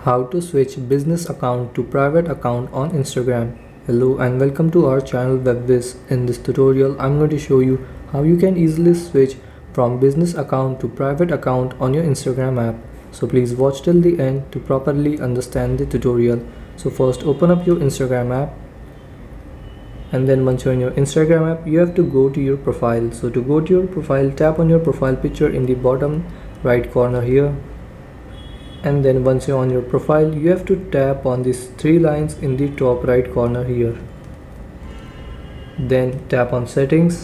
How to switch business account to private account on Instagram. Hello and welcome to our channel Whizz. In this tutorial I'm going to show you how you can easily switch from business account to private account on your Instagram app. So please watch till the end to properly understand the tutorial. So first open up your Instagram app, and then once you're in your Instagram app you have to go to your profile. So to go to your profile, tap on your profile picture in the bottom right corner here. And then once you're on your profile, you have to tap on these three lines in the top right corner here. Then tap on settings,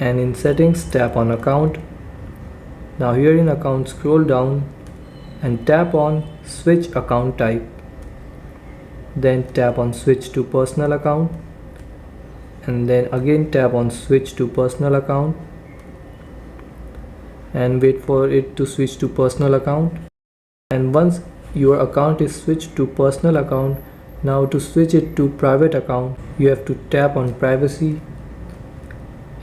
and in settings tap on account. Now here in account, scroll down and tap on switch account type. Then tap on switch to personal account, and then again tap on switch to personal account, and wait for it to switch to personal account. And once your account is switched to personal account, now to switch it to private account you have to tap on privacy,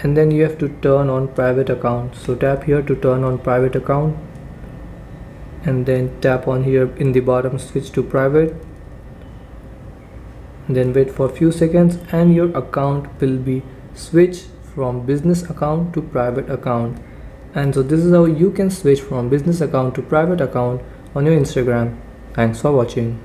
and then you have to turn on private account. So tap here to turn on private account, and then tap on here in the bottom switch to private. Then wait for a few seconds and your account will be switched from business account to private account. And so this is how you can switch from business account to private account on your Instagram. Thanks for watching.